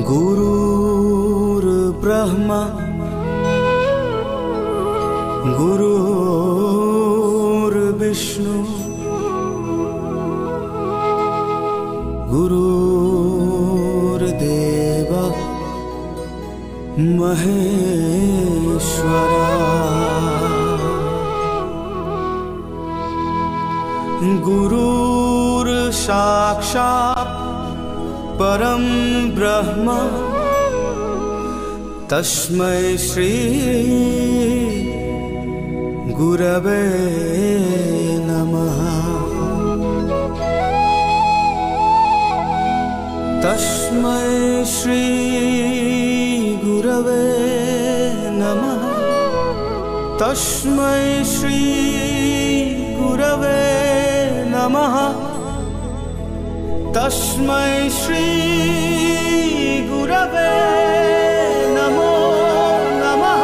गुरुर्ब्रह्मा गुरुर्विष्णु गुरुर्देवा महेश्वरा गुरुर्साक्षात् परं ब्रह्म तस्मै श्री गुरवे नमः। तस्मै श्री गुरवे नमः। तस्मै श्री गुरवे नमः। तस्मै श्री गुरवे नमो नमः।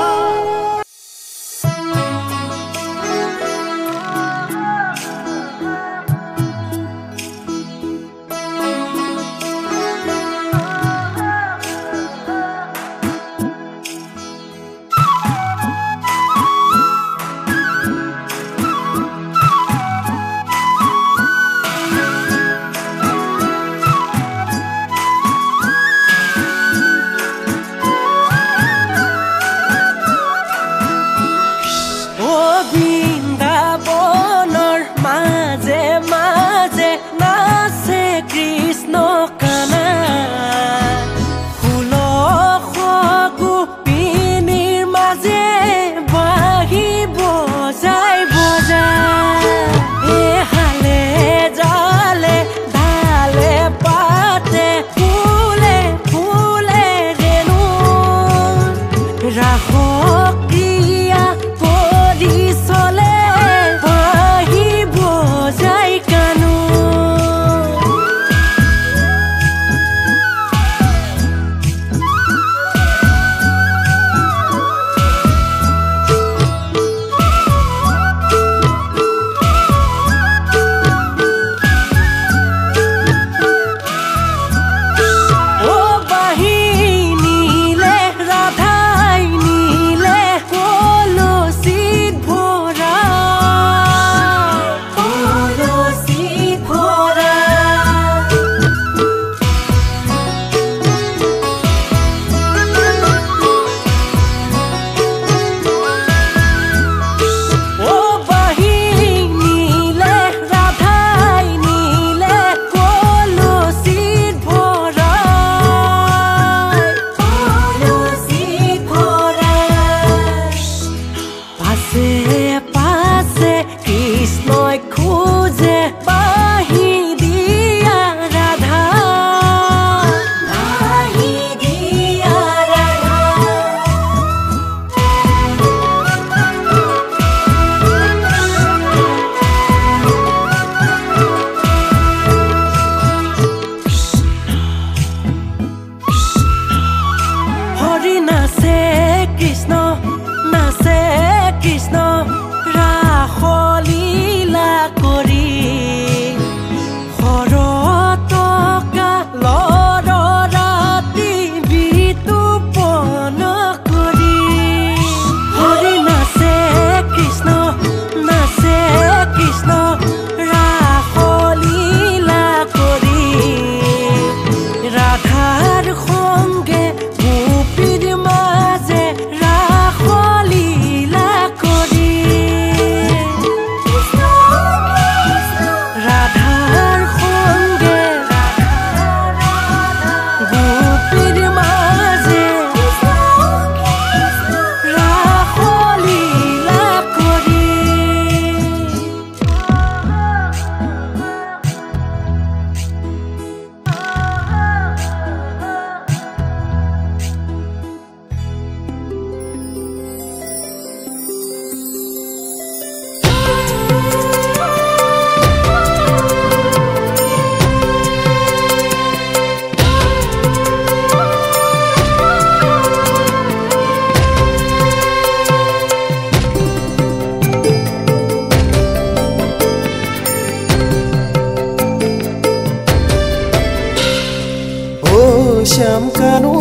কানু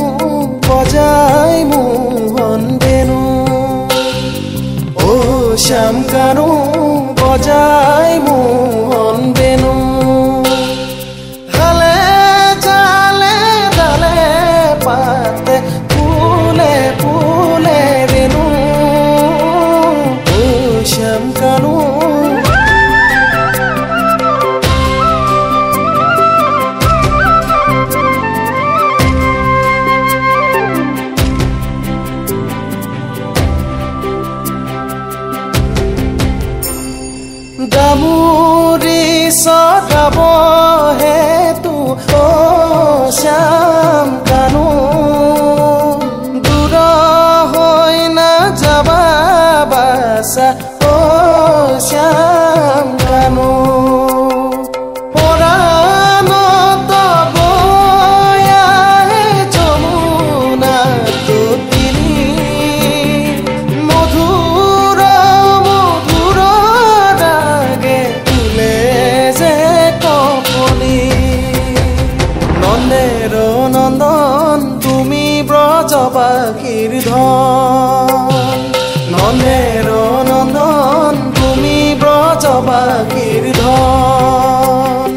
বজাই মোহন বেনু ও শ্যাম কানু বজাই মোহন বেনু হালে জালে ডালে পাতে ফুলে ফুলে বেনু ও শ্যাম কানু দামুরি সদাব হেতু ও শ্যাম কানু দূর হৈ না যাবা বাসা ও শ্যাম কানু পরাণত বয়াহে যমুনা তটিনী মধুর মধুর রাগে তুলে যে কপনি নন্দের নন্দন তুমি ব্রজবাসীর ধন নন্দের নন্দন তুমি ব্রজবাসীর ধন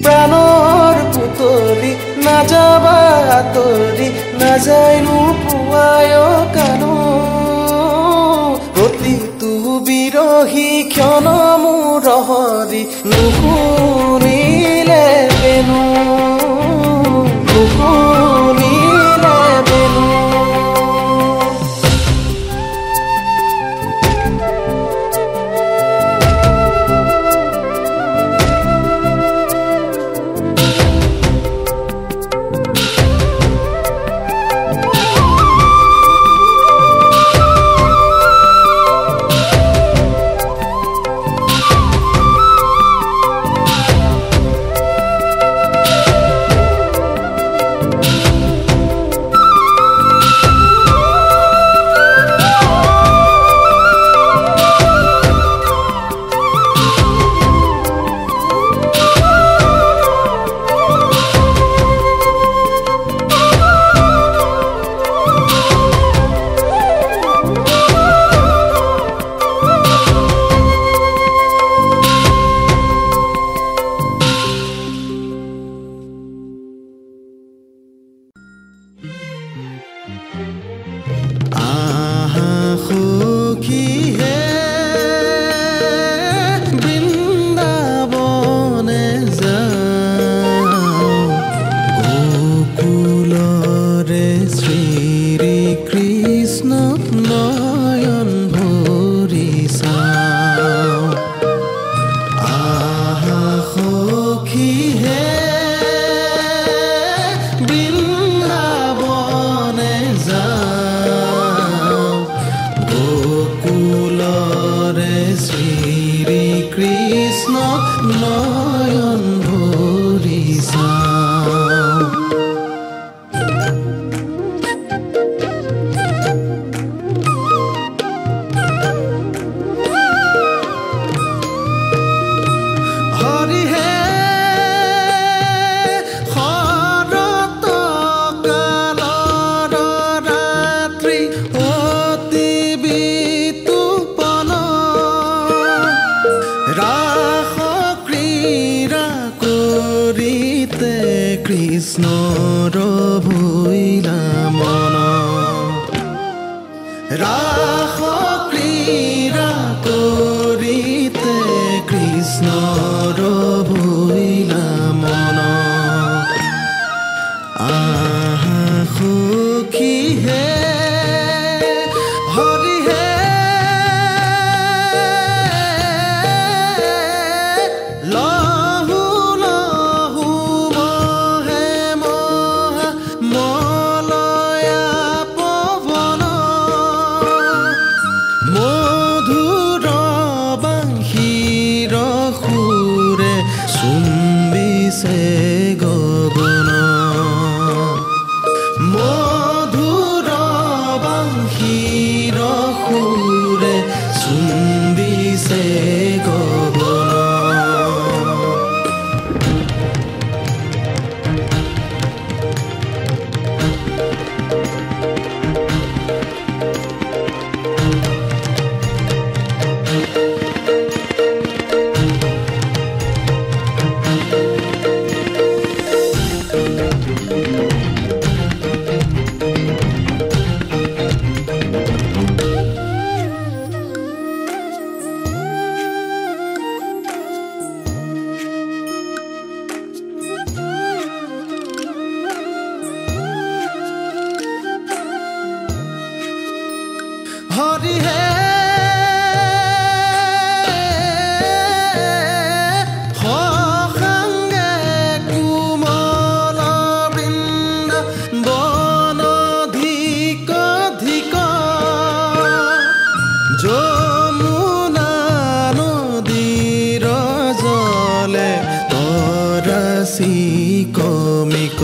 প্ৰাণৰ পুতলি নাযাবা আঁতৰি নাযায়নো পুৱায় কানো প্ৰতিটো বিৰহী ক্ষণ মোৰ হৰি নুশুনিলে বেনু নুশুনিলে বেনু কৃষ্ণৰ ভৈলা মন ৰাস ক্ৰীড়া কৰিতে কৃষ্ণৰ ভৈলা মন আহা সখী হে হৰি হে মধুৰ চুম্বিছে গগন মধুৰ বাঁশীৰ সুৰে চুম্বিছে গগন হৰি হে সসাংগে কোমল বৃন্দ বনধিক ধিক যমুনা নদীৰ জলে তৰাচি কমিক